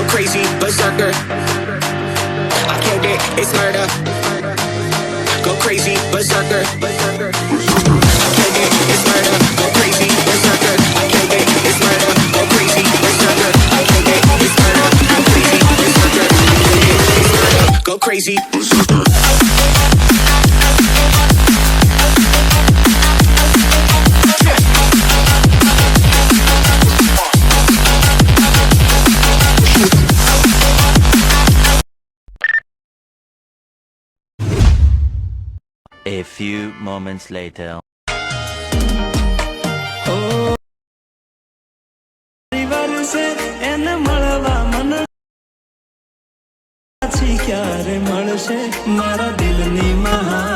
crazy, berserker. I killed it, it's murder. Go crazy, berserker. I killed it, it's murder. Go crazy, berserker. I killed it, it's murder. Go crazy, berserker. I killed it, it's murder. Go crazy, berserker. I killed it, it's murder. Go crazy, berserker. A few moments later. ક્યારે મળશે મારા દિલની મહા